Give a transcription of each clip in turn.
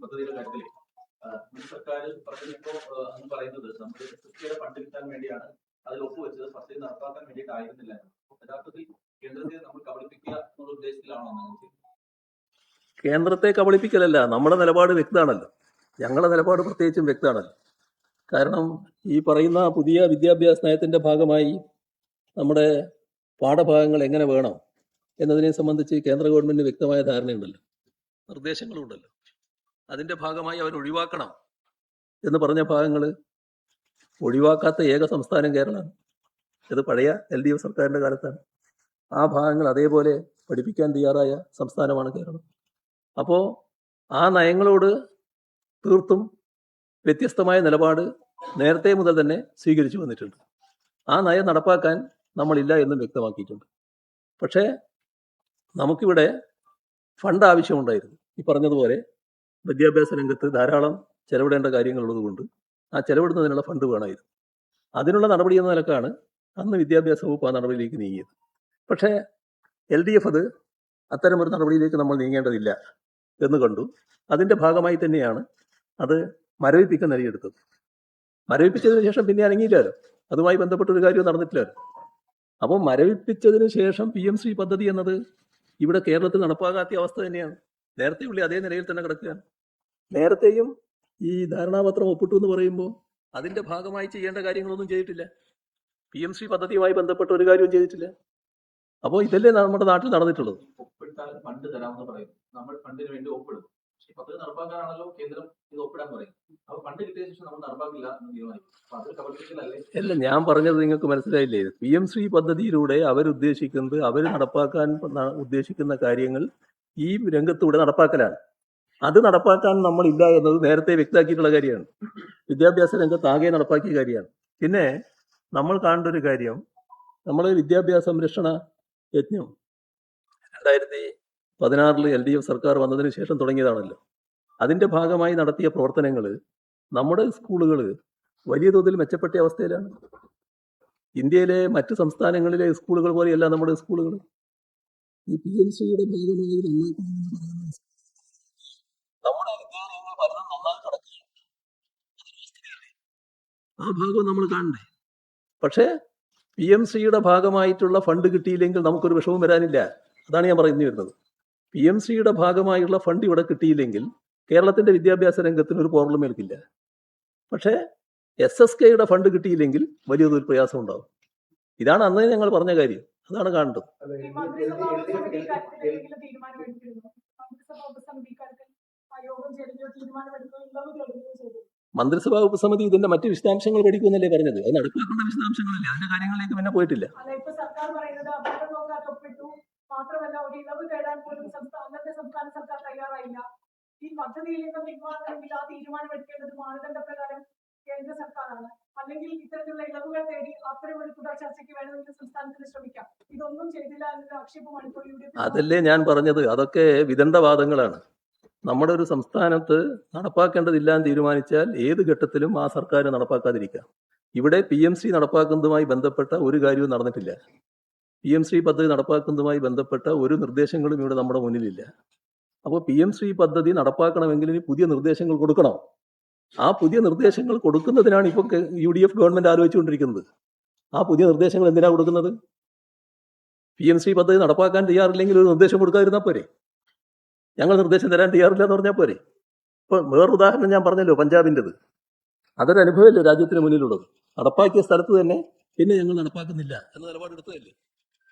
പദ്ധതിയുടെ കാര്യത്തിൽ സർക്കാർ പറഞ്ഞിപ്പോ എന്ന് പറയുന്നത് നമ്മൾ കൃഷിയുടെ ഫണ്ട് കിട്ടാൻ വേണ്ടിയാണ് അതിൽ ഒപ്പുവെച്ചത്, പക്ഷേ നടപ്പാക്കാൻ വേണ്ടിയിട്ടായിരുന്നില്ല. യഥാർത്ഥത്തിൽ കേന്ദ്രത്തെ നമ്മൾ കബളിപ്പിക്കുക എന്നുള്ള ഉദ്ദേശത്തിലാണോ? കേന്ദ്രത്തെ കബളിപ്പിക്കലല്ല, നമ്മുടെ നിലപാട് വ്യക്തമാണല്ലോ. ഞങ്ങളുടെ നിലപാട് പ്രത്യേകിച്ചും വ്യക്തമാണല്ലോ. കാരണം ഈ പറയുന്ന പുതിയ വിദ്യാഭ്യാസ നയത്തിൻ്റെ ഭാഗമായി നമ്മുടെ പാഠഭാഗങ്ങൾ എങ്ങനെ വേണം എന്നതിനെ സംബന്ധിച്ച് കേന്ദ്ര ഗവൺമെൻറ് വ്യക്തമായ ധാരണയുണ്ടല്ലോ, നിർദ്ദേശങ്ങളുണ്ടല്ലോ. അതിൻ്റെ ഭാഗമായി അവർ ഒഴിവാക്കണം എന്ന് പറഞ്ഞ ഭാഗങ്ങൾ ഒഴിവാക്കാത്ത ഏക സംസ്ഥാനം കേരളമാണ്. ഇത് പഴയ LDF സർക്കാരിൻ്റെ കാലത്താണ്. ആ ഭാഗങ്ങൾ അതേപോലെ പഠിപ്പിക്കാൻ തയ്യാറായ സംസ്ഥാനമാണ് കേരളം. അപ്പോൾ ആ നയങ്ങളോട് തീർത്തും വ്യത്യസ്തമായ നിലപാട് നേരത്തെ മുതൽ തന്നെ സ്വീകരിച്ചു വന്നിട്ടുണ്ട്. ആ നയം നടപ്പാക്കാൻ നമ്മളില്ല എന്നും വ്യക്തമാക്കിയിട്ടുണ്ട്. പക്ഷേ നമുക്കിവിടെ ഫണ്ട് ആവശ്യമുണ്ടായിരുന്നു. ഈ പറഞ്ഞതുപോലെ വിദ്യാഭ്യാസ രംഗത്ത് ധാരാളം ചെലവിടേണ്ട കാര്യങ്ങളുള്ളതുകൊണ്ട് ആ ചെലവിടുന്നതിനുള്ള ഫണ്ട് വേണമായിരുന്നു. അതിനുള്ള നടപടി എന്ന നിലക്കാണ് അന്ന് വിദ്യാഭ്യാസ വകുപ്പ് ആ നടപടിയിലേക്ക് നീങ്ങിയത്. പക്ഷേ LDF അത് അത്തരമൊരു നടപടിയിലേക്ക് നമ്മൾ നീങ്ങേണ്ടതില്ല എന്ന് കണ്ടു. അതിൻ്റെ ഭാഗമായി തന്നെയാണ് അത് മരവിപ്പിക്കാൻ നിലയെടുത്തത്. മരവിപ്പിച്ചതിന് ശേഷം പിന്നെ അനങ്ങിയില്ലല്ലോ, അതുമായി ബന്ധപ്പെട്ടൊരു കാര്യവും നടന്നിട്ടില്ലല്ലോ. അപ്പോൾ മരവിപ്പിച്ചതിന് ശേഷം PMC പദ്ധതി എന്നത് ഇവിടെ കേരളത്തിൽ നടപ്പാകാത്ത അവസ്ഥ തന്നെയാണ്. നേരത്തെ ഉള്ള അതേ നിലയിൽ തന്നെ കിടക്കുകയാണ്. നേരത്തെയും ഈ ധാരണാപത്രം ഒപ്പിട്ടു എന്ന് പറയുമ്പോൾ അതിൻ്റെ ഭാഗമായി ചെയ്യേണ്ട കാര്യങ്ങളൊന്നും ചെയ്തിട്ടില്ല. PMC പദ്ധതിയുമായി ബന്ധപ്പെട്ട ഒരു കാര്യവും ചെയ്തിട്ടില്ല. അപ്പോൾ ഇതല്ലേ നമ്മുടെ നാട്ടിൽ നടന്നിട്ടുള്ളത്. ഒപ്പിട്ടാൽ ഫണ്ട് തരാമെന്ന് പറയും, നമ്മൾ ഫണ്ടിന് വേണ്ടി ഒപ്പിടും. പക്ഷേ പദ്ധതി നടപ്പാക്കാനാണല്ലോ കേന്ദ്രം ഇത് ഒപ്പിടാൻ പറയും. അപ്പോൾ ഫണ്ട് കിട്ടിയ ശേഷം നമ്മൾ നടപ്പാക്കില്ല എന്ന് തീരുമാനിക്കും. അപ്പോൾ അത് കബളിപ്പിക്കലല്ലേ? അല്ല, ഞാൻ പറഞ്ഞത് നിങ്ങൾക്ക് മനസ്സിലായില്ലേ? PMC പദ്ധതിയിലൂടെ അവരുദ്ദേശിക്കുന്നത്, അവർ നടപ്പാക്കാൻ ഉദ്ദേശിക്കുന്ന കാര്യങ്ങൾ ഈ രംഗത്തൂടെ നടപ്പാക്കലാണ്. അത് നടപ്പാക്കാൻ നമ്മളില്ല എന്നത് നേരത്തെ വ്യക്തമാക്കിയിട്ടുള്ള കാര്യമാണ്. വിദ്യാഭ്യാസ രംഗത്ത് ആകെ നടപ്പാക്കിയ കാര്യമാണ്. പിന്നെ നമ്മൾ കാണേണ്ട ഒരു കാര്യം, നമ്മൾ വിദ്യാഭ്യാസ സംരക്ഷണ യജ്ഞം 2016 LDF സർക്കാർ വന്നതിന് ശേഷം തുടങ്ങിയതാണല്ലോ. അതിൻ്റെ ഭാഗമായി നടത്തിയ പ്രവർത്തനങ്ങൾ നമ്മുടെ സ്കൂളുകൾ വലിയ തോതിൽ മെച്ചപ്പെട്ട അവസ്ഥയിലാണ്. ഇന്ത്യയിലെ മറ്റ് സംസ്ഥാനങ്ങളിലെ സ്കൂളുകൾ പോലെയല്ല നമ്മുടെ സ്കൂളുകൾ. ഈ PMCയുടെ ഭാഗമായി നമ്മുടെ വിദ്യാലയങ്ങൾ പലതും നന്നായി കിടക്കുകയാണ്. ആ ഭാഗം നമ്മൾ കാണണ്ടേ? പക്ഷേ PMCയുടെ ഭാഗമായിട്ടുള്ള ഫണ്ട് കിട്ടിയില്ലെങ്കിൽ നമുക്കൊരു വിഷമം വരാനില്ല. അതാണ് ഞാൻ പറഞ്ഞു വരുന്നത്. PMCയുടെ ഭാഗമായുള്ള ഫണ്ട് ഇവിടെ കിട്ടിയില്ലെങ്കിൽ കേരളത്തിൻ്റെ വിദ്യാഭ്യാസ രംഗത്തിന് ഒരു പ്രോബ്ലം ഏൽക്കില്ല. പക്ഷേ SSKയുടെ ഫണ്ട് കിട്ടിയില്ലെങ്കിൽ വലിയ തോതിൽ പ്രയാസം ഉണ്ടാവും. ഇതാണ് അന്ന് ഞങ്ങൾ പറഞ്ഞ കാര്യം. അതാണ് കാണേണ്ടത്. മന്ത്രിസഭാ ഉപസമിതി ഇതിന്റെ മറ്റ് വിശദാംശങ്ങൾ പഠിക്കുമെന്നല്ലേ പറഞ്ഞത്. അത് നടപ്പാക്കേണ്ട വിശദാംശങ്ങളല്ലേ, അതിന്റെ കാര്യങ്ങളിലേക്ക് പിന്നെ പോയിട്ടില്ല. മാത്രമല്ല ഒരു ഇളവ് തേടാൻ പോലും അന്നത്തെ സംസ്ഥാന സർക്കാർ തയ്യാറായില്ല. ഈ പദ്ധതിയിൽ നിന്നും പിന്മാറണമെങ്കിൽ ആ തീരുമാനം എടുക്കേണ്ടത് മാനദണ്ഡ പ്രകാരം കേന്ദ്ര സർക്കാരാണ്. അല്ലെങ്കിൽ ഇത്തരത്തിലുള്ള ഇളവുകൾ തേടി അത്തരം ഒരു തുടർ ചർച്ചയ്ക്ക് വേണമെങ്കിൽ സംസ്ഥാനത്തിന് ശ്രമിക്കാം. ഇതൊന്നും ചെയ്തില്ല എന്നൊരു ആക്ഷേപമാണ് ഇപ്പോൾ ഇവിടെ. അതല്ലേ ഞാൻ പറഞ്ഞത്, അതൊക്കെ വിദണ്ഡവാദങ്ങളാണ്. നമ്മുടെ ഒരു സംസ്ഥാനത്ത് നടപ്പാക്കേണ്ടതില്ല എന്ന് തീരുമാനിച്ചാൽ ഏത് ഘട്ടത്തിലും ആ സർക്കാർ നടപ്പാക്കാതിരിക്കാം. ഇവിടെ PMC നടപ്പാക്കുന്നതുമായി ബന്ധപ്പെട്ട ഒരു കാര്യവും നടന്നിട്ടില്ല. PMC പദ്ധതി നടപ്പാക്കുന്നതുമായി ബന്ധപ്പെട്ട ഒരു നിർദ്ദേശങ്ങളും ഇവിടെ നമ്മുടെ മുന്നിലില്ല. അപ്പോൾ PMC പദ്ധതി നടപ്പാക്കണമെങ്കിൽ ഇനി പുതിയ നിർദ്ദേശങ്ങൾ കൊടുക്കണം. ആ പുതിയ നിർദ്ദേശങ്ങൾ കൊടുക്കുന്നതിനാണ് ഇപ്പോൾ UDF ഗവൺമെന്റ് ആലോചിച്ചുകൊണ്ടിരിക്കുന്നത്. ആ പുതിയ നിർദ്ദേശങ്ങൾ എന്തിനാണ് കൊടുക്കുന്നത്? PMC പദ്ധതി നടപ്പാക്കാൻ തയ്യാറില്ലെങ്കിൽ ഒരു നിർദ്ദേശം കൊടുക്കാതിരുന്നാൽ പോരെ? ഞങ്ങൾ നിർദ്ദേശം തരാൻ തയ്യാറില്ല എന്ന് പറഞ്ഞാൽ പോരെ? ഇപ്പം വേറൊരു ഉദാഹരണം ഞാൻ പറഞ്ഞല്ലോ, പഞ്ചാബിൻ്റെത്. അതൊരു അനുഭവമല്ലേ രാജ്യത്തിന് മുന്നിലുള്ളത്. നടപ്പാക്കിയ സ്ഥലത്ത് തന്നെ പിന്നെ ഞങ്ങൾ നടപ്പാക്കുന്നില്ല എന്ന നിലപാടെടുത്തതല്ലേ.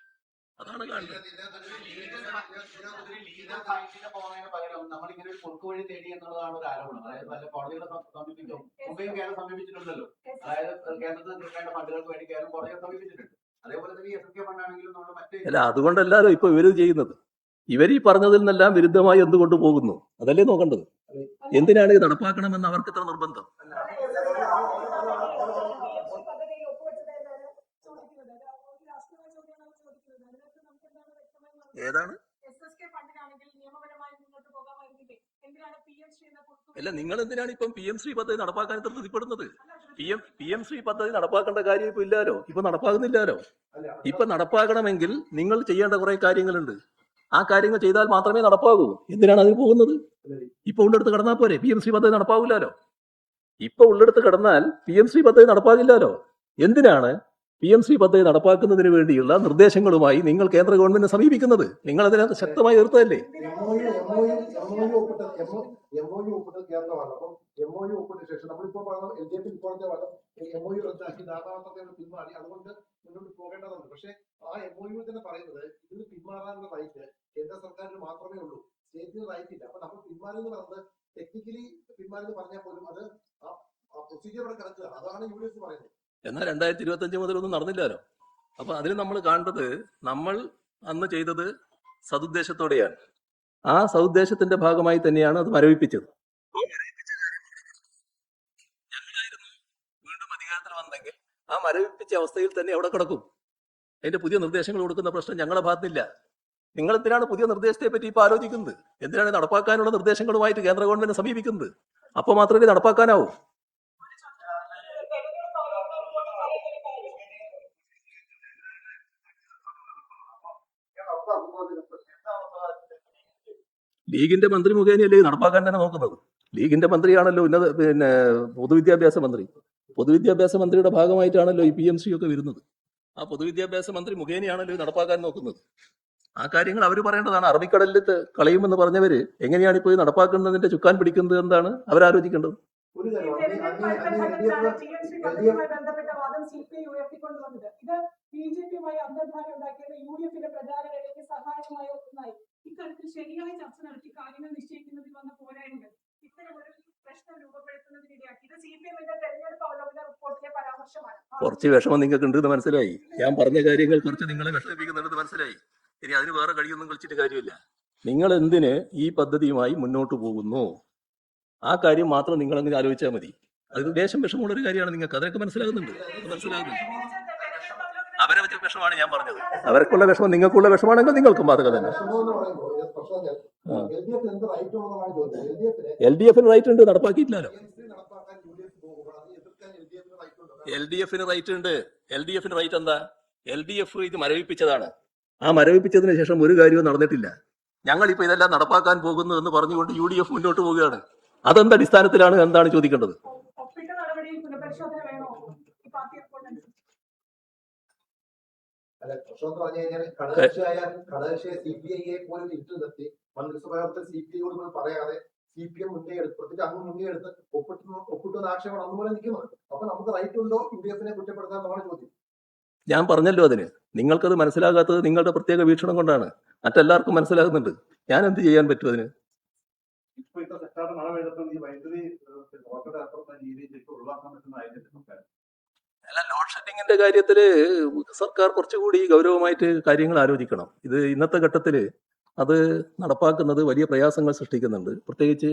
അതാണ് കാണുന്നത്. നമ്മളിങ്ങനെ ഒരു കുറുക്കുവഴി തേടി എന്നുള്ളതാണ് ഒരു ആരോപണം. അതായത് വല്ല കോടതികളെ സമീപിക്കും. മുമ്പേയും കേരളം സമീപിച്ചിട്ടുണ്ടല്ലോ. അതായത് കേന്ദ്രത്തിൽ കിട്ടേണ്ട ഫണ്ടുകൾക്ക് വേണ്ടി കേരളം കോടതിയെ സമീപിച്ചിട്ടുണ്ട്. അതേപോലെ തന്നെ SSK ഫണ്ടാണെങ്കിലും നമ്മൾ മറ്റേ അല്ല, അതുകൊണ്ടല്ലാലോ ഇപ്പൊ ഇവര് ചെയ്യുന്നത്. ഇവർ ഈ പറഞ്ഞതിൽ നിന്നെല്ലാം വിരുദ്ധമായി എന്തുകൊണ്ട് പോകുന്നു? അതല്ലേ നോക്കേണ്ടത്. എന്തിനാണ് ഇത് നടപ്പാക്കണമെന്ന് അവർക്ക് ഇത്ര നിർബന്ധം? ഏതാണ്? അല്ല, നിങ്ങൾ എന്തിനാണ് ഇപ്പം PMC പദ്ധതി നടപ്പാക്കാൻ ഇത്ര തൃപ്തിപ്പെടുന്നത്? PMC പദ്ധതി നടപ്പാക്കേണ്ട കാര്യം ഇപ്പൊ ഇല്ലാലോ, ഇപ്പൊ നടപ്പാക്കുന്നില്ലാലോ. ഇപ്പൊ നടപ്പാക്കണമെങ്കിൽ നിങ്ങൾ ചെയ്യേണ്ട കുറെ കാര്യങ്ങളുണ്ട്. ആ കാര്യങ്ങൾ ചെയ്താൽ മാത്രമേ നടപ്പാകൂ. എന്തിനാണ് അതിന് പോകുന്നത്? ഇപ്പൊ ഉള്ളെടുത്ത് കടന്നാൽ പോരെ? PMC പദ്ധതി നടപ്പാകില്ലല്ലോ. ഇപ്പൊ ഉള്ളെടുത്ത് കടന്നാൽ PMC പദ്ധതി നടപ്പാകില്ലല്ലോ. എന്തിനാണ് PMC പദ്ധതി നടപ്പാക്കുന്നതിന് വേണ്ടിയുള്ള നിർദ്ദേശങ്ങളുമായി നിങ്ങൾ കേന്ദ്ര ഗവൺമെന്റിനെ സമീപിക്കുന്നത്? നിങ്ങൾ അതിനകത്ത് ശക്തമായി എതിർത്തതല്ലേ? MOU ഒപ്പിട്ടത് കേന്ദ്രമാണ്. അപ്പം MOU ഒപ്പിട്ട ശേഷം നമ്മളിപ്പോൾ പറഞ്ഞ LDF ഇപ്പോഴത്തെ വാദം MOU റദ്ദാക്കി ധാരണാപത്രത്തെ പിന്മാറി, അതുകൊണ്ട് മുന്നോട്ട് പോകേണ്ടതുണ്ട്. പക്ഷേ ആ MOU തന്നെ പറയുന്നത് ഇതിന് പിന്മാറാനുള്ള റൈറ്റ് കേന്ദ്ര സർക്കാരിന് മാത്രമേ ഉള്ളൂ, സ്റ്റേറ്റിന് റൈറ്റ് ഇല്ല. അപ്പൊ നമ്മൾ പിന്മാറി എന്ന് പറയുന്നത് ടെക്നിക്കലി പിന്മാറി എന്ന് പറഞ്ഞാൽ പോലും അത് ആ പ്രൊസീജിയർ അവിടെ കിടക്കുക. അതാണ് UDF പറയുന്നത്. എന്നാൽ 2025 മുതലൊന്നും നടന്നില്ലല്ലോ. അപ്പൊ അതിന് നമ്മൾ കാണേണ്ടത്, നമ്മൾ അന്ന് ചെയ്തത് സതുദ്ദേശത്തോടെയാണ്. ആ സതുദ്ദേശത്തിന്റെ ഭാഗമായി തന്നെയാണ് അത് മരവിപ്പിച്ചത്. ഞങ്ങളായിരുന്നു വീണ്ടും അധികാരത്തിൽ വന്നെങ്കിൽ ആ മരവിപ്പിച്ച അവസ്ഥയിൽ തന്നെ അവിടെ കിടക്കും. അതിന്റെ പുതിയ നിർദ്ദേശങ്ങൾ കൊടുക്കുന്ന പ്രശ്നം ഞങ്ങളുടെ ഭാഗത്തില്ല. നിങ്ങൾ എന്തിനാണ് പുതിയ നിർദ്ദേശത്തെ പറ്റി ഇപ്പൊ ആലോചിക്കുന്നത്? എന്തിനാണ് നടപ്പാക്കാനുള്ള നിർദ്ദേശങ്ങളുമായിട്ട് കേന്ദ്ര ഗവൺമെന്റ് സമീപിക്കുന്നത്? അപ്പൊ മാത്രമേ ഇത് നടപ്പാക്കാനാവൂ. ലീഗിന്റെ മന്ത്രി മുഖേനയല്ലേ നടപ്പാക്കാൻ തന്നെ നോക്കുന്നത്? ലീഗിന്റെ മന്ത്രിയാണല്ലോ പൊതുവിദ്യാഭ്യാസ മന്ത്രി. പൊതുവിദ്യാഭ്യാസ മന്ത്രിയുടെ ഭാഗമായിട്ടാണല്ലോ ഈ PMC ഒക്കെ വരുന്നത്. ആ പൊതുവിദ്യാഭ്യാസ മന്ത്രി മുഖേനയാണല്ലോ ഇത് നടപ്പാക്കാൻ നോക്കുന്നത്. ആ കാര്യങ്ങൾ അവർ പറയേണ്ടതാണ്. അറബിക്കടലിൽ കളയുമെന്ന് പറഞ്ഞവര് എങ്ങനെയാണ് ഇപ്പോൾ നടപ്പാക്കുന്നതിന്റെ ചുക്കാൻ പിടിക്കുന്നത് എന്താണ് അവരാലോചിക്കേണ്ടത്. ഒരു കാര്യം ബന്ധപ്പെട്ട വാദം CPI ഉയർത്തിക്കൊണ്ടുവന്നത് ഇത് BJPയുമായി അന്തർധാര ഉണ്ടാക്കിയത് UDFന്റെ പ്രചാരണയിലേക്ക് സഹായകമായ ഒന്നായി. ഇത്തരത്തിൽ ശരിയായ ചർച്ച നടത്തി കാര്യങ്ങൾ നിശ്ചയിക്കുന്നതിൽ വന്ന പോരായ്മകൾ ഇത്തരമൊരു പ്രശ്നം രൂപപ്പെടുത്തുന്നതിനിടയാക്കി. ഇത് CPMന്റെ തെരഞ്ഞെടുപ്പ് അവലോകന റിപ്പോർട്ടിലെ പരാമർശമാണ്. കുറച്ച് വിഷമം നിങ്ങൾക്ക് ഉണ്ടെന്ന് മനസ്സിലായി. ഞാൻ പറഞ്ഞ കാര്യങ്ങൾ കുറച്ച് നിങ്ങളെ വിഷമിപ്പിക്കുന്നുണ്ടെന്ന് മനസ്സിലായി. ഇനി അതിന് വേറെ കഴിയൊന്നും കളിച്ചിട്ട് കാര്യമില്ല. നിങ്ങൾ എന്തിന് ഈ പദ്ധതിയുമായി മുന്നോട്ട് പോകുന്നു? ആ കാര്യം മാത്രം നിങ്ങൾ അങ്ങനെ ആലോചിച്ചാൽ മതി. അത് ദേശം വിഷമമുള്ളൊരു കാര്യമാണ് നിങ്ങൾക്ക്. അതൊക്കെ മനസ്സിലാകുന്നുണ്ട്. അവരെ വെച്ച വിഷമാണ് ഞാൻ പറഞ്ഞത്. അവർക്കുള്ള വിഷമം നിങ്ങൾക്കുള്ള വിഷമാണെങ്കിൽ നിങ്ങൾക്കും ബാധക തന്നെ. LDFന് റൈറ്റ് ഉണ്ട്, നടപ്പാക്കിയിട്ടില്ലല്ലോ. LDFന് റൈറ്റ് ഉണ്ട്. LDFന് റൈറ്റ് എന്താ? LDF ഇത് മരവിപ്പിച്ചതാണ്. ആ മരവിപ്പിച്ചതിന് ശേഷം ഒരു കാര്യവും നടന്നിട്ടില്ല. ഞങ്ങളിപ്പോ ഇതെല്ലാം നടപ്പാക്കാൻ പോകുന്നു എന്ന് പറഞ്ഞുകൊണ്ട് UDF മുന്നോട്ട് പോവുകയാണ്. അതെന്ത് അടിസ്ഥാനത്തിലാണ് എന്താണ് ചോദിക്കേണ്ടത്? ഒപ്പിട്ട നടപടിയിൽ പുനഃപരിശോധന വേണോ ഈ പാർട്ടി റിപ്പോർട്ട്? അല്ല, പ്രശ്നം എന്ന് പറഞ്ഞു കഴിഞ്ഞാൽ ഘടകകക്ഷിയെ CPIയെ പോലും ഇട്ടു നിർത്തി മന്ത്രിസഭയോട് CPIയോട് പറയാതെ CPM മുന്നേ എടുത്ത് അങ്ങ് മുന്നേ എടുത്ത് ഒപ്പിട്ടുന്ന ആക്ഷേപമാണ് അന്നുപോലെ നിൽക്കുന്നത്. അപ്പൊ നമുക്ക് റൈറ്റ് ഉണ്ടോ UDFനെ കുറ്റപ്പെടുത്താൻ എന്നാണ് ചോദ്യം. ഞാൻ പറഞ്ഞല്ലോ, അതിന് നിങ്ങൾക്കത് മനസ്സിലാകാത്തത് നിങ്ങളുടെ പ്രത്യേക വീക്ഷണം കൊണ്ടാണ്. മറ്റെല്ലാവർക്കും മനസ്സിലാകുന്നുണ്ട്. ഞാൻ എന്ത് ചെയ്യാൻ പറ്റും അതിന്? അല്ല, ലോഡ് ഷെഡിങ്ങിന്റെ കാര്യത്തില് സർക്കാർ കുറച്ചുകൂടി ഗൗരവമായിട്ട് കാര്യങ്ങൾ ആലോചിക്കണം. ഇത് ഇന്നത്തെ ഘട്ടത്തില് അത് നടപ്പാക്കുന്നത് വലിയ പ്രയാസങ്ങൾ സൃഷ്ടിക്കുന്നുണ്ട്. പ്രത്യേകിച്ച്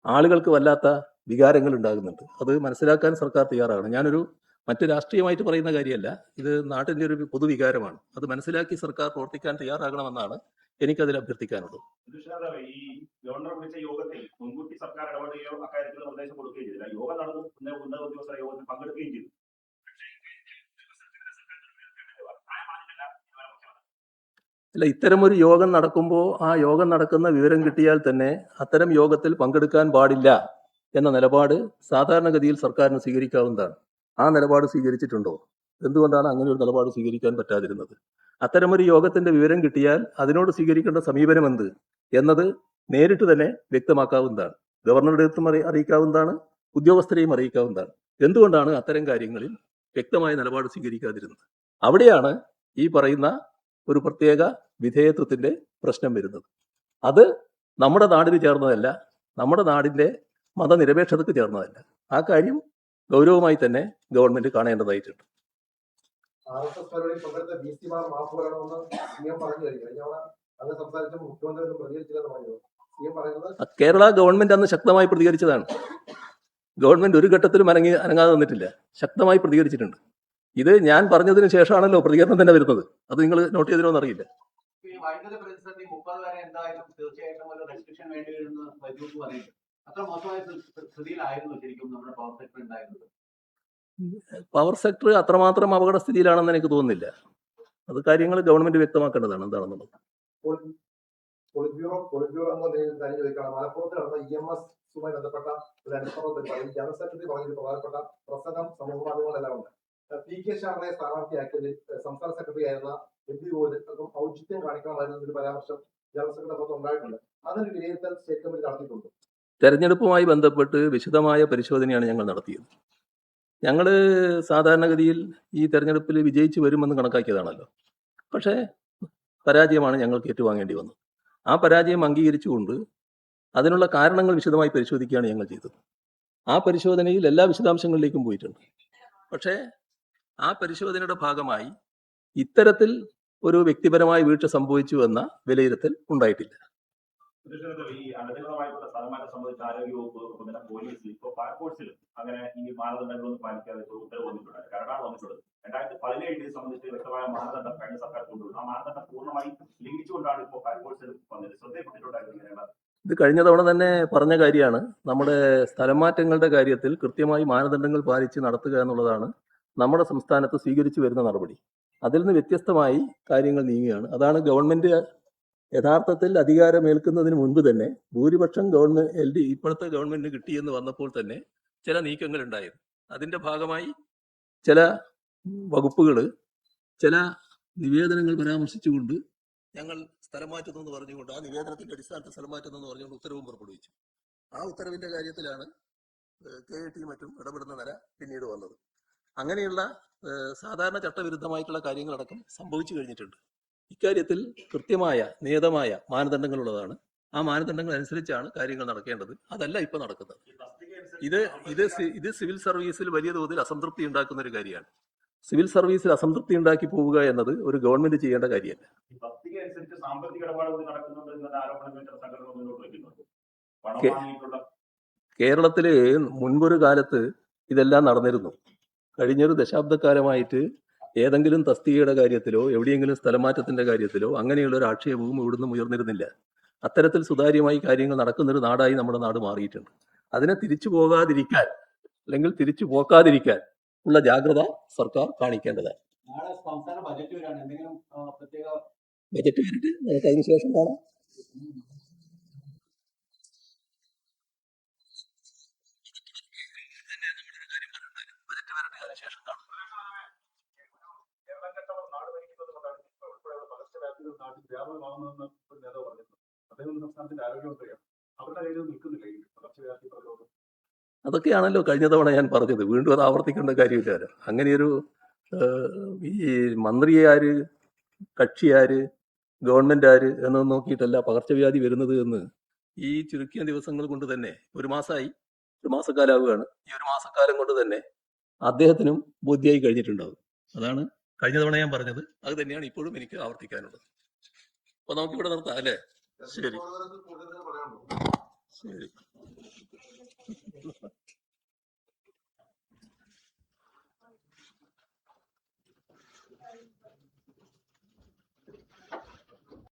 ആളുകൾക്ക് വല്ലാത്ത വികാരങ്ങൾ ഉണ്ടാകുന്നുണ്ട്. അത് മനസ്സിലാക്കാൻ സർക്കാർ തയ്യാറാണ്. ഞാനൊരു മറ്റ് രാഷ്ട്രീയമായിട്ട് പറയുന്ന കാര്യമല്ല, ഇത് നാട്ടിന്റെ ഒരു പൊതുവികാരമാണ്. അത് മനസ്സിലാക്കി സർക്കാർ പ്രവർത്തിക്കാൻ തയ്യാറാകണമെന്നാണ് എനിക്കതിൽ അഭ്യർത്ഥിക്കാനുള്ളത്. ഈ ഗവർണർ വിളിച്ച യോഗത്തിൽ മുൻകൂട്ടി സർക്കാർ ഇടപെടുകയോ അക്കാര്യത്തിൽ നിർദ്ദേശം കൊടുക്കുകയും ചെയ്തില്ല. യോഗം നടന്നു, ഉന്നത ഉദ്യോഗസ്ഥരുടെ യോഗത്തിൽ പങ്കെടുക്കുകയും ചെയ്തു. അല്ല, ഇത്തരമൊരു യോഗം നടക്കുമ്പോൾ ആ യോഗം നടക്കുന്ന വിവരം കിട്ടിയാൽ തന്നെ അത്തരം യോഗത്തിൽ പങ്കെടുക്കാൻ പാടില്ല എന്ന നിലപാട് സാധാരണഗതിയിൽ സർക്കാരിന് സ്വീകരിക്കാവുന്നതാണ്. ആ നിലപാട് സ്വീകരിച്ചിട്ടുണ്ടോ? എന്തുകൊണ്ടാണ് അങ്ങനെ ഒരു നിലപാട് സ്വീകരിക്കാൻ പറ്റാതിരുന്നത്? അത്തരമൊരു യോഗത്തിന്റെ വിവരം കിട്ടിയാൽ അതിനോട് സ്വീകരിക്കേണ്ട സമീപനം എന്ത് എന്നത് നേരിട്ട് തന്നെ വ്യക്തമാക്കാവുന്നതാണ്. ഗവർണറുടെ അടുത്തും അറിയിക്കാവുന്നതാണ്, ഉദ്യോഗസ്ഥരെയും അറിയിക്കാവുന്നതാണ്. എന്തുകൊണ്ടാണ് അത്തരം കാര്യങ്ങളിൽ വ്യക്തമായ നിലപാട് സ്വീകരിക്കാതിരുന്നത്? അവിടെയാണ് ഈ പറയുന്ന ഒരു പ്രത്യേക വിധേയത്വത്തിന്റെ പ്രശ്നം വരുന്നത്. അത് നമ്മുടെ നാടിന് ചേർന്നതല്ല, നമ്മുടെ നാടിന്റെ മതനിരപേക്ഷതയ്ക്ക് ചേർന്നതല്ല. ആ കാര്യം ഗൗരവമായി തന്നെ ഗവൺമെന്റ് കാണേണ്ടതായിട്ടുണ്ട്. കേരള ഗവൺമെന്റ് അന്ന് ശക്തമായി പ്രതികരിച്ചതാണ്. ഗവൺമെന്റ് ഒരു ഘട്ടത്തിലും അനങ്ങാതെ നിന്നിട്ടില്ല, ശക്തമായി പ്രതികരിച്ചിട്ടുണ്ട്. ഇത് ഞാൻ പറഞ്ഞതിന് ശേഷമാണല്ലോ പ്രതികരണം തന്നെ വരുന്നത്. അത് നിങ്ങൾ നോട്ട് ചെയ്തിരോന്ന് അറിയില്ല. ഈ വൈദ്യുതി പ്രതിസന്ധി 30 വരെ എന്തായാലും തീർച്ചയായിട്ടും ഒരു റെസ്ട്രിക്ഷൻ വേണ്ടി വരുന്ന വൈദ്യുതി പറയുന്നത് അത്ര മോശമായ സ്ഥിതിയിലായിരുന്നു ശരിക്കും നമ്മുടെ പവർ സെക്ടർ ഉണ്ടായിരുന്നത്. പവർ സെക്ടർ അത്രമാത്രം അപകടസ്ഥിതിയിലാണെന്ന് എനിക്ക് തോന്നുന്നില്ല. അത് കാര്യങ്ങൾ ഗവൺമെന്റ് വ്യക്തമാക്കേണ്ടതാണ് എന്താണെന്നുള്ളത്. പൊളിറ്റ് ബ്യൂറോ എന്ന കാര്യം ചോദിക്കണം. മലപ്പുറത്ത് നടന്ന EMS ബന്ധപ്പെട്ട ഒരു അനുഭവത്തിൽ പറയും ജനറൽ സെക്രട്ടറി പറഞ്ഞൊരു പ്രധാനപ്പെട്ട പ്രസംഗം സമൂഹ മാധ്യമങ്ങളെല്ലാം ഉണ്ട്. PK ഷാറിനെ സ്ഥാനാർത്ഥിയാക്കിയതിൽ സംസ്ഥാന സെക്രട്ടറി ആയിരുന്ന MP ഗോവിന്ദൻ ഔചിത്യം കാണിക്കണമായിരുന്നു ഒരു പരാമർശം ജനറൽ സെക്രട്ടറി ഉണ്ടായിട്ടുണ്ട്. അതിന് വിലയിരുത്തൽ സ്റ്റേറ്റ് കമ്മിറ്റി നടത്തിയിട്ടുണ്ട്. തെരഞ്ഞെടുപ്പുമായി ബന്ധപ്പെട്ട് വിശദമായ പരിശോധനയാണ് ഞങ്ങൾ നടത്തിയത്. ഞങ്ങൾ സാധാരണഗതിയിൽ ഈ തെരഞ്ഞെടുപ്പിൽ വിജയിച്ച് വരുമെന്ന് കണക്കാക്കിയതാണല്ലോ. പക്ഷേ പരാജയമാണ് ഞങ്ങൾക്ക് ഏറ്റുവാങ്ങേണ്ടി വന്നത്. ആ പരാജയം അംഗീകരിച്ചുകൊണ്ട് അതിനുള്ള കാരണങ്ങൾ വിശദമായി പരിശോധിക്കുകയാണ് ഞങ്ങൾ ചെയ്തത്. ആ പരിശോധനയിൽ എല്ലാ വിശദാംശങ്ങളിലേക്കും പോയിട്ടുണ്ട്. പക്ഷേ ആ പരിശോധനയുടെ ഭാഗമായി ഇത്തരത്തിൽ ഒരു വ്യക്തിപരമായ വീഴ്ച സംഭവിച്ചു എന്ന വിലയിരുത്തൽ ഉണ്ടായിട്ടില്ല. ഈ അനധികൃതമായിട്ടുള്ള സ്ഥലമാറ്റം സംബന്ധിച്ച് ആരോഗ്യവകുപ്പ്, പിന്നെ പോലീസ്, ഇപ്പോൾ ഫയർഫോഴ്സിലും അങ്ങനെ ഈ മാനദണ്ഡങ്ങളൊന്നും പാലിക്കാതെ ഉത്തരവ് വന്നിട്ടുണ്ട്, കരടാണ് വന്നിട്ടുള്ളത്. 2017 ഇത് സംബന്ധിച്ച് വ്യക്തമായ മാനദണ്ഡം കഴിഞ്ഞ സർക്കാർ കൊണ്ടുവരുന്നു. ആ മാനദണ്ഡം പൂർണ്ണമായി ലംഘിച്ചുകൊണ്ടാണ് ഇപ്പോൾ ഫയർഫോഴ്സിലും വന്നത്. ശ്രദ്ധയിൽപ്പെട്ടിട്ടുണ്ടായിരുന്നു. ഇത് കഴിഞ്ഞ തവണ തന്നെ പറഞ്ഞ കാര്യമാണ്. നമ്മുടെ സ്ഥലം മാറ്റങ്ങളുടെ കാര്യത്തിൽ കൃത്യമായി മാനദണ്ഡങ്ങൾ പാലിച്ച് നടത്തുക എന്നുള്ളതാണ് നമ്മുടെ സംസ്ഥാനത്ത് സ്വീകരിച്ചു വരുന്ന നടപടി. അതിൽ നിന്ന് വ്യത്യസ്തമായി കാര്യങ്ങൾ നീങ്ങുകയാണ്. അതാണ് ഗവൺമെന്റ് യഥാർത്ഥത്തിൽ അധികാരമേൽക്കുന്നതിന് മുൻപ് തന്നെ ഭൂരിപക്ഷം ഇപ്പോഴത്തെ ഗവൺമെന്റിന് കിട്ടിയെന്ന് വന്നപ്പോൾ തന്നെ ചില നീക്കങ്ങൾ ഉണ്ടായിരുന്നു. അതിന്റെ ഭാഗമായി ചില വകുപ്പുകൾ ചില നിവേദനങ്ങൾ പരാമർശിച്ചുകൊണ്ട് ഞങ്ങൾ സ്ഥലം മാറ്റുന്നു പറഞ്ഞുകൊണ്ട് ആ നിവേദനത്തിന്റെ അടിസ്ഥാനത്തിൽ സ്ഥലം മാറ്റുന്നു പറഞ്ഞുകൊണ്ട് ഉത്തരവും പുറപ്പെടുവിച്ചു. ആ ഉത്തരവിന്റെ കാര്യത്തിലാണ് KIT മറ്റും ഇടപെടുന്ന നില പിന്നീട് വന്നത്. അങ്ങനെയുള്ള സാധാരണ ചട്ടവിരുദ്ധമായിട്ടുള്ള കാര്യങ്ങളടക്കം സംഭവിച്ചു കഴിഞ്ഞിട്ടുണ്ട്. ഇക്കാര്യത്തിൽ കൃത്യമായ നിയതമായ മാനദണ്ഡങ്ങളുള്ളതാണ്. ആ മാനദണ്ഡങ്ങൾ അനുസരിച്ചാണ് കാര്യങ്ങൾ നടക്കേണ്ടത്. അതല്ല ഇപ്പൊ നടക്കുന്നത്. ഇത് സിവിൽ സർവീസിൽ വലിയ തോതിൽ അസംതൃപ്തി ഉണ്ടാക്കുന്ന ഒരു കാര്യമാണ്. സിവിൽ സർവീസിൽ അസംതൃപ്തി ഉണ്ടാക്കി പോവുക എന്നത് ഒരു ഗവൺമെന്റ് ചെയ്യേണ്ട കാര്യമല്ല. കേരളത്തില് മുൻപൊരു കാലത്ത് ഇതെല്ലാം നടന്നിരുന്നു. കഴിഞ്ഞൊരു ദശാബ്ദക്കാലമായിട്ട് ഏതെങ്കിലും തസ്തികയുടെ കാര്യത്തിലോ എവിടെയെങ്കിലും സ്ഥലമാറ്റത്തിന്റെ കാര്യത്തിലോ അങ്ങനെയുള്ള ഒരു ആക്ഷേപവും ഇവിടുന്ന് ഉയർന്നിരുന്നില്ല. അത്തരത്തിൽ സുതാര്യമായി കാര്യങ്ങൾ നടക്കുന്നൊരു നാടായി നമ്മുടെ നാട് മാറിയിട്ടുണ്ട്. അതിനെ തിരിച്ചു പോകാതിരിക്കാൻ അല്ലെങ്കിൽ തിരിച്ചു പോക്കാതിരിക്കാൻ ഉള്ള ജാഗ്രത സർക്കാർ കാണിക്കേണ്ടതാണ്. ബജറ്റ് വരട്ടെ, നമുക്ക് അതിനുശേഷം കാണാം. അതൊക്കെയാണല്ലോ കഴിഞ്ഞ തവണ ഞാൻ പറഞ്ഞത്. വീണ്ടും അത് ആവർത്തിക്കേണ്ട കാര്യമില്ലല്ലോ. അങ്ങനെയൊരു ഈ മന്ത്രി ആര്, കക്ഷി ആര്, ഗവൺമെന്റ് ആര് എന്നൊന്നും നോക്കിയിട്ടല്ല പകർച്ചവ്യാധി വരുന്നത് എന്ന് ഈ ചുരുക്കിയ ദിവസങ്ങൾ കൊണ്ട് തന്നെ ഒരു മാസക്കാലാവുകയാണ്. ഈ ഒരു മാസക്കാലം കൊണ്ട് തന്നെ അദ്ദേഹത്തിനും ബോധ്യമായി കഴിഞ്ഞിട്ടുണ്ടാവും. അതാണ് കഴിഞ്ഞ തവണ ഞാൻ പറഞ്ഞത്. അത് തന്നെയാണ് ഇപ്പോഴും എനിക്ക് ആവർത്തിക്കാനുള്ളത്. അപ്പൊ നമുക്കിവിടെ നിർത്താം അല്ലേ? ശരി ശരി.